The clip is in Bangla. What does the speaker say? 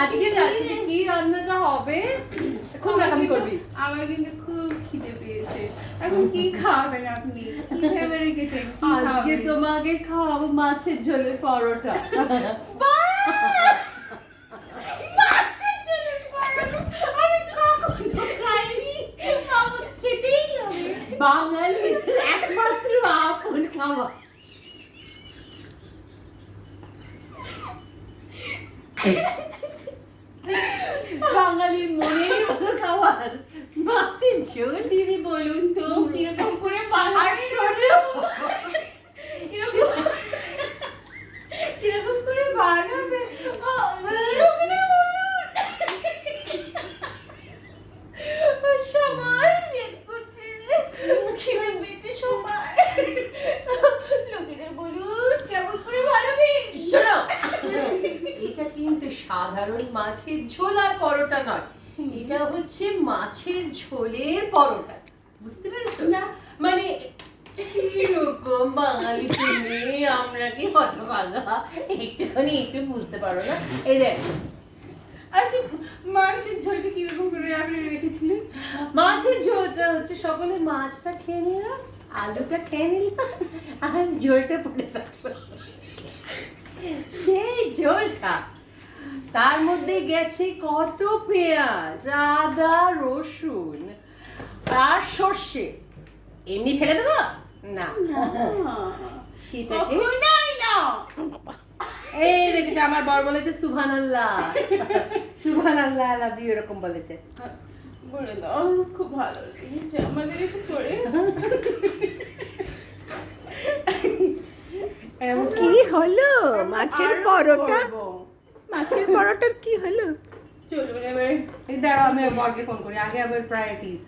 আজকে রাত্রে কি রান্নাটা হবে? খুব নাকামি করবি। আমার কিন্তু খুব খিদে পেয়েছে। এখন কি খাবেন আপনি? কি ভেবে রেখেছেন? কি আজকে খাবেন? তোমাকে খাওয়াবো মাছের ঝোলের পরোটা। মাছের ঝোলের পরোটা? আমি কখনো খাইনি। আমার খেতেই হবে। বাঙালির একমাত্র আপন খাবার। বাঙালির মনের মতো খাবার মাছের ঝোল। দিদি বলুন তো কিরকম করে বানাবেন? আর শোনো, কিরকম কিরকম করে বানাবে? লোকেদের বলুন। সবাই বের করছে। খিদে পেয়েছে সবাই। লোকেদের বলুন কেমন করে বানাবে? শোনো, এটা কিন্তু সাধারণ মাছের ঝোল আর পরোটা নয়, এটা হচ্ছে মাছের ঝোলের পরোটা। বুঝতে পেরেছো? না। মানে কিরকম বাঙালি তুমি, আমরা কি হতভাগা, একটুখানি একটু বুঝতে পারো না? এই দেখ, আচ্ছা, মাছের ঝোলটা কিরকম করে আপনি রেখেছিলেন? মাছের ঝোলটা হচ্ছে সকলে মাছটা খেয়ে নিলাম, আলুটা খেয়ে নিলাম, আর ঝোলটা পড়ে থাকলো। সেই ঝোলটা, তার মধ্যে গেছে কত পেঁয়াজ, আদা, রসুন আর সর্ষে। এমনি ফেলে দেবো না, সেটাকে কখনোই না। এই দেখেছে আমার বর বলেছে সুবহানাল্লাহ, সুবহানাল্লাহ, আই লাভ ইউ, এরকম বলেছে। বলে দাও, খুব ভালো লেগেছে আমাদের একটু করে। কি হলো মাছের আরো পরোটা? করবো। মাছের পরোটার কি হলো? চলুন এবারে এই দাঁড়াও, আমি বরকে ফোন করি, আগে আবার প্রায়োরিটিজ।